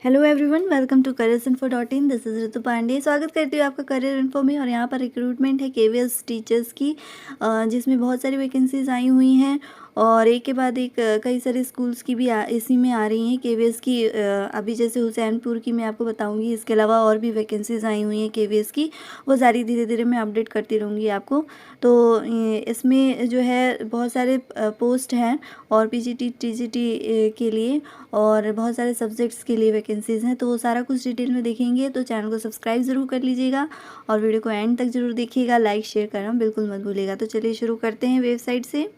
Hello everyone, welcome to careersinfo.in। This is Ritu Pandey. स्वागत करती हूँ आपका करियर इन्फो में। और यहाँ पर रिक्रूटमेंट है केवीएस टीचर्स की, जिसमें बहुत सारी वैकेंसीज आई हुई हैं और एक के बाद एक कई सारे स्कूल्स की भी इसी में आ रही हैं केवीएस की। अभी जैसे हुसैनपुर की मैं आपको बताऊंगी, इसके अलावा और भी वैकेंसीज आई हुई हैं केवीएस की, वो सारी धीरे धीरे मैं अपडेट करती रहूँगी आपको। तो इसमें जो है बहुत सारे पोस्ट हैं और पीजीटी टीजीटी के लिए और बहुत सारे सब्जेक्ट्स के लिए वैकेंसीज़ हैं। तो वो सारा कुछ डिटेल में देखेंगे, तो चैनल को सब्सक्राइब ज़रूर कर लीजिएगा और वीडियो को एंड तक ज़रूर देखिएगा। लाइक शेयर करना बिल्कुल मत भूलिएगा। तो चलिए शुरू करते हैं वेबसाइट से।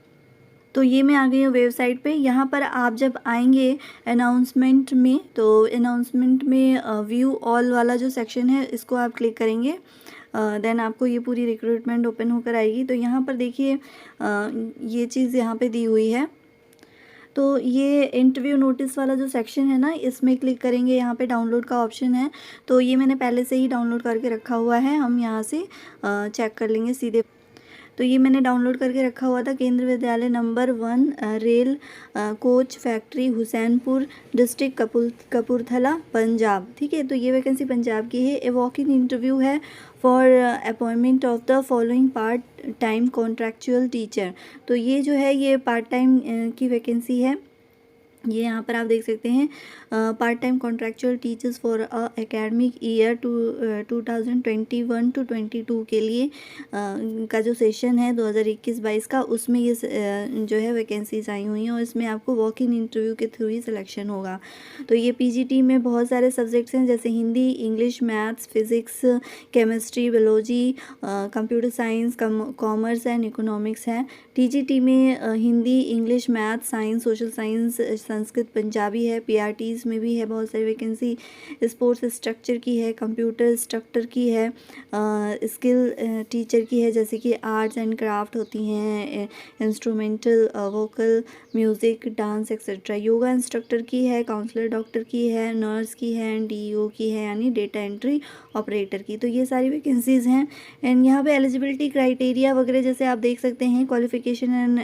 तो ये मैं आ गई हूँ वेबसाइट पे। यहाँ पर आप जब आएंगे अनाउंसमेंट में, तो अनाउंसमेंट में व्यू ऑल वाला जो सेक्शन है इसको आप क्लिक करेंगे। देन आपको ये पूरी रिक्रूटमेंट ओपन होकर आएगी। तो यहाँ पर देखिए ये चीज़ यहाँ पे दी हुई है। तो ये इंटरव्यू नोटिस वाला जो सेक्शन है ना, इसमें क्लिक करेंगे। यहाँ पे डाउनलोड का ऑप्शन है, तो ये मैंने पहले से ही डाउनलोड करके रखा हुआ है। हम यहाँ से चेक कर लेंगे सीधे। तो ये मैंने डाउनलोड करके रखा हुआ था। Kendriya Vidyalaya number 1 rail coach factory Hussainpur district Kapurthala Punjab. ठीक है, तो ये वैकेंसी पंजाब की है। ए वॉक इन इंटरव्यू है for appointment of the following part time contractual teacher. तो ये जो है ये पार्ट टाइम की वैकेंसी है। ये यहाँ पर आप देख सकते हैं part time contractual teachers for academic year 2021 to 22 के लिए का जो सेशन है 2021-22 का, उसमें ये जो है वैकेंसीज आई हुई हैं और इसमें आपको वॉक इन इंटरव्यू के थ्रू ही सिलेक्शन होगा। तो ये पीजीटी में बहुत सारे सब्जेक्ट्स हैं, जैसे Hindi, English, maths, physics, chemistry, biology, computer science, commerce and economics है। टीजीटी में Hindi, English, maths, science, social science, Sanskrit, Punjabi है। पीआरटीज़ में भी है बहुत सारी वैकेंसी। स्पोर्ट्स इंस्ट्रक्चर की है, कंप्यूटर इंस्ट्रक्टर की है, स्किल टीचर की है, जैसे कि आर्ट्स एंड क्राफ्ट होती हैं, instrumental, vocal, music, dance etcetera. Yoga instructor की है, काउंसलर डॉक्टर की है, नर्स की है एंड डीईओ की है, यानी डेटा एंट्री ऑपरेटर की। तो ये सारी वैकेंसीज़ हैं। एंड यहाँ पे एलिजिबिलिटी क्राइटेरिया वगैरह जैसे आप देख सकते हैं, qualification and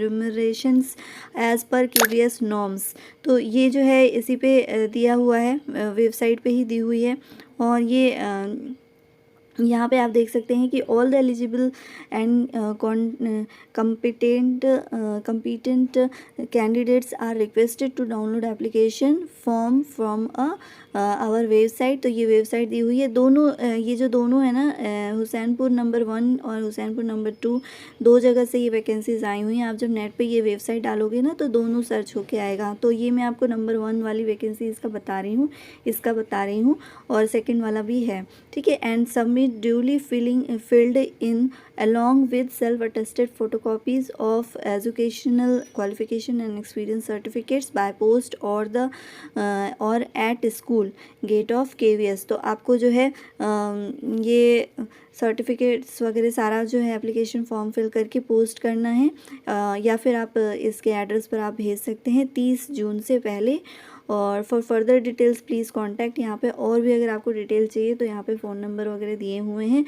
remunerations as per KVS norms. तो ये जो है इसी पे दिया हुआ है, वेबसाइट पे ही दी हुई है। और ये यहाँ पे आप देख सकते हैं कि all the eligible and competent candidates are requested to download application form from our website. तो ये वेबसाइट दी हुई है। दोनों ये जो दोनों है ना, हुसैनपुर नंबर 1 और हुसैनपुर नंबर 2, दो जगह से ये वैकेंसीज आई हुई हैं। आप जब नेट पे ये वेबसाइट डालोगे ना, तो दोनों सर्च होके आएगा। तो ये मैं आपको नंबर 1 वाली वैकेंसी इसका बता रही हूँ और सेकेंड वाला भी है। ठीक है। And submit duly filled in along with self-attested photocopies of educational qualification and experience certificates by post or at school gate of KVS। तो आपको जो है ये सर्टिफिकेट्स वगैरह सारा जो है एप्लीकेशन फॉर्म फिल करके पोस्ट करना है, या फिर आप इसके एड्रेस पर आप भेज सकते हैं 30 जून से पहले। और for further details please contact. यहाँ पे और भी अगर आपको डिटेल चाहिए तो यहाँ पे फ़ोन नंबर वगैरह दिए हुए हैं।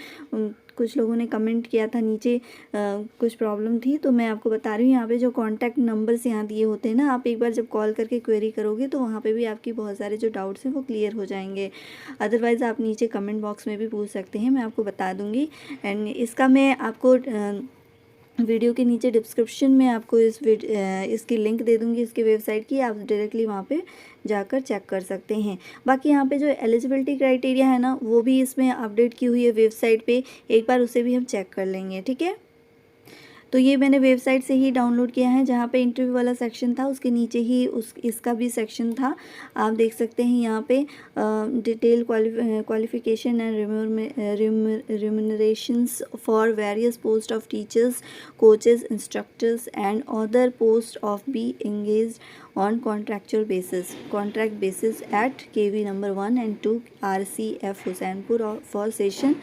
कुछ लोगों ने कमेंट किया था नीचे, कुछ प्रॉब्लम थी, तो मैं आपको बता रही हूँ। यहाँ पे जो कांटेक्ट नंबर्स यहाँ दिए होते हैं ना, आप एक बार जब कॉल करके क्वेरी करोगे तो वहाँ पे भी आपकी बहुत सारे जो डाउट्स हैं वो क्लियर हो जाएंगे। अदरवाइज़ आप नीचे कमेंट बॉक्स में भी पूछ सकते हैं, मैं आपको बता दूँगी। एंड इसका मैं आपको वीडियो के नीचे डिस्क्रिप्शन में आपको इसकी लिंक दे दूँगी, इसकी वेबसाइट की। आप डायरेक्टली वहाँ पे जाकर चेक कर सकते हैं। बाकी यहाँ पे जो एलिजिबिलिटी क्राइटेरिया है ना, वो भी इसमें अपडेट की हुई है वेबसाइट पे, एक बार उसे भी हम चेक कर लेंगे। ठीक है। तो ये मैंने वेबसाइट से ही डाउनलोड किया है। जहाँ पे इंटरव्यू वाला सेक्शन था उसके नीचे ही इसका भी सेक्शन था। आप देख सकते हैं यहाँ पे detail qualification and remunerations for various post of teachers, coaches, instructors and other post of be engaged on contract basis at KV number 1 and 2 RCF Hussainpur for session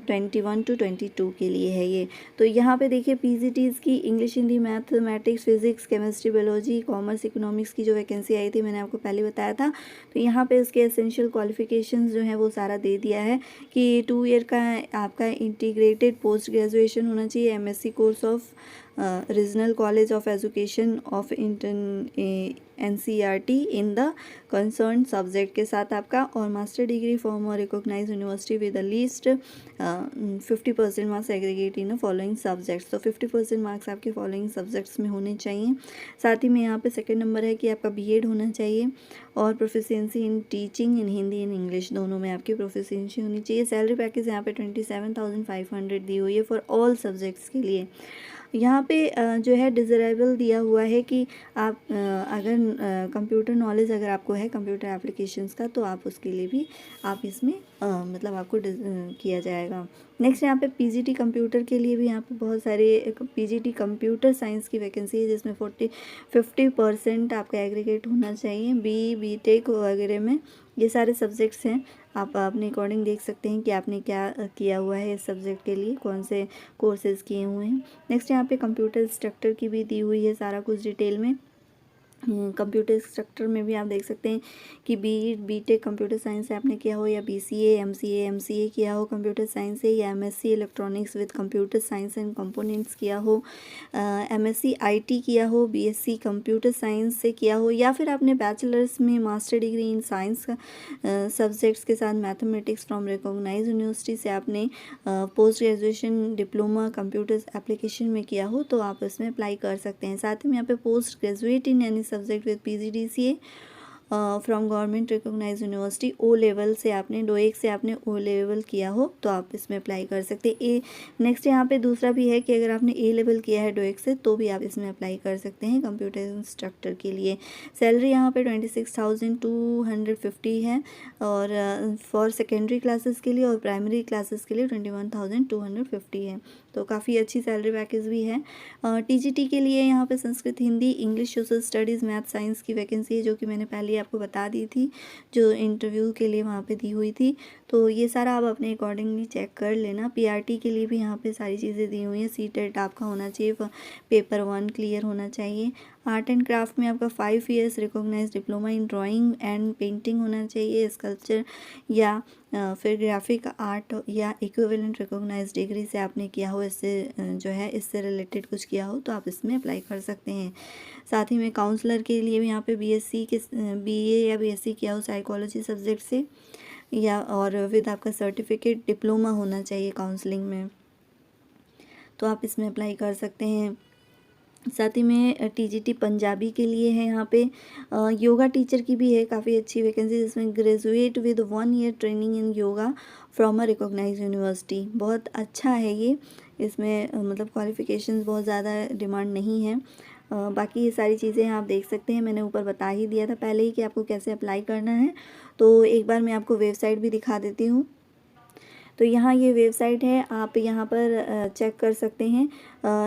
21 to 22 के लिए है ये। तो यहाँ पे देखिए पीजीटीज़ की English, Hindi, mathematics, physics, chemistry, biology, commerce, economics की जो वैकेंसी आई थी मैंने आपको पहले बताया था। तो यहाँ पे इसके एसेंशियल क्वालिफिकेशंस जो है वो सारा दे दिया है कि 2 ईयर का आपका इंटीग्रेटेड पोस्ट ग्रेजुएशन होना चाहिए, MSc course of regional college of education of NCERT in the concern subject के साथ आपका, और मास्टर डिग्री फ्रॉम और recognise university with the least 50% marks aggregate in following subjects. तो 50% मार्क्स आपके फॉलोइंग सब्जेक्ट्स में होने चाहिए। साथ ही में यहाँ पे सेकंड नंबर है कि आपका BEd होना चाहिए, और proficiency in teaching in Hindi in English दोनों में आपकी प्रोफिशिएंसी होनी चाहिए। सैलरी पैकेज यहाँ पे 27,500 दी हुई है फॉर ऑल सब्जेक्ट्स के लिए। यहाँ पे जो है डिज़रेबल दिया हुआ है कि आप अगर कंप्यूटर नॉलेज अगर आपको है कंप्यूटर एप्लीकेशंस का, तो आप उसके लिए भी आप इसमें मतलब आपको किया जाएगा। नेक्स्ट यहाँ पे PGT कंप्यूटर के लिए भी यहाँ पे बहुत सारे PGT कंप्यूटर साइंस की वैकेंसी है, जिसमें 50% आपका एग्रीगेट होना चाहिए। BTech वगैरह में ये सारे सब्जेक्ट्स हैं। आप अपने अकॉर्डिंग देख सकते हैं कि आपने क्या किया हुआ है इस सब्जेक्ट के लिए, कौन से कोर्सेज़ किए हुए हैं। नेक्स्ट यहाँ पे कंप्यूटर इंस्ट्रक्टर की भी दी हुई है सारा कुछ डिटेल में। कंप्यूटर इंस्ट्रक्टर में भी आप देख सकते हैं कि BTech कंप्यूटर साइंस से आपने किया हो, या BCA MCA किया हो कंप्यूटर साइंस से, या MSc electronics with computer science and components किया हो, MSc IT किया हो, BSc कंप्यूटर साइंस से किया हो, या फिर आपने बैचलर्स में master degree in science subjects के साथ मैथमेटिक्स फ्रॉम रिकॉग्नाइज यूनिवर्सिटी से आपने post graduation diploma computer application में किया हो, तो आप इसमें अप्लाई कर सकते हैं। साथ ही में यहाँ पे post graduate in any subject with PGDCA from government recognise university, O level से आपने डोएक से आपने O लेवल किया हो, तो आप इसमें अप्लाई कर सकते हैं। नेक्स्ट यहाँ पे दूसरा भी है कि अगर आपने A लेवल किया है डोएक से, तो भी आप इसमें अप्लाई कर सकते हैं कंप्यूटर इंस्ट्रक्टर के लिए। सैलरी यहाँ पे 26,250 है, और फॉर सेकेंडरी क्लासेस के लिए और प्राइमरी क्लासेस के लिए 21,250 है। तो काफ़ी अच्छी सैलरी पैकेज भी है। TGT के लिए यहाँ पे Sanskrit, Hindi, English, social studies, math, science की वैकेंसी है, जो कि मैंने पहले आपको बता दी थी, जो इंटरव्यू के लिए वहाँ पे दी हुई थी। तो ये सारा आप अपने अकॉर्डिंगली चेक कर लेना। PRT के लिए भी यहाँ पे सारी चीज़ें दी हुई हैं। CTET आपका होना चाहिए, पेपर 1 क्लियर होना चाहिए। आर्ट एंड क्राफ्ट में आपका 5 years recognise diploma in drawing and painting होना चाहिए, स्कल्पचर या फिर ग्राफिक आर्ट या इक्विवेलेंट रिकॉग्नाइज डिग्री से आपने किया हो, इससे जो है इससे रिलेटेड कुछ किया हो, तो आप इसमें अप्लाई कर सकते हैं। साथ ही में काउंसलर के लिए भी यहाँ पे BA या BSc किया हो साइकोलॉजी सब्जेक्ट से, या और विद आपका सर्टिफिकेट डिप्लोमा होना चाहिए काउंसलिंग में, तो आप इसमें अप्लाई कर सकते हैं। साथ ही में TGT पंजाबी के लिए है यहाँ पे। योगा टीचर की भी है काफ़ी अच्छी वैकेंसी, जिसमें graduate with 1 year training in yoga from a recognise university. बहुत अच्छा है ये, इसमें मतलब क्वालिफ़िकेशंस बहुत ज़्यादा डिमांड नहीं है। बाकी ये सारी चीज़ें आप देख सकते हैं, मैंने ऊपर बता ही दिया था पहले ही कि आपको कैसे अप्लाई करना है। तो एक बार मैं आपको वेबसाइट भी दिखा देती हूँ। तो यहाँ ये वेबसाइट है, आप यहाँ पर चेक कर सकते हैं,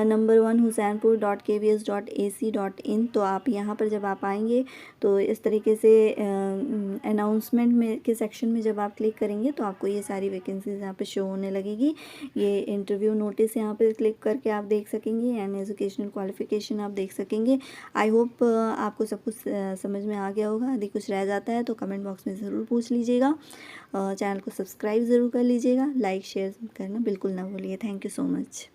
नंबर 1 husainpur.kvs.ac.in। तो आप यहाँ पर जब आप आएंगे, तो इस तरीके से अनाउंसमेंट में के सेक्शन में जब आप क्लिक करेंगे, तो आपको ये सारी वैकेंसीज यहाँ पे शो होने लगेगी। ये इंटरव्यू नोटिस यहाँ पे क्लिक करके आप देख सकेंगे, एंड एजुकेशनल क्वालिफिकेशन आप देख सकेंगे। आई होप आपको सब कुछ समझ में आ गया होगा। यदि कुछ रह जाता है तो कमेंट बॉक्स में ज़रूर पूछ लीजिएगा। चैनल को सब्सक्राइब ज़रूर कर लीजिएगा, लाइक शेयर करना बिल्कुल ना भूलिए। Thank you so much.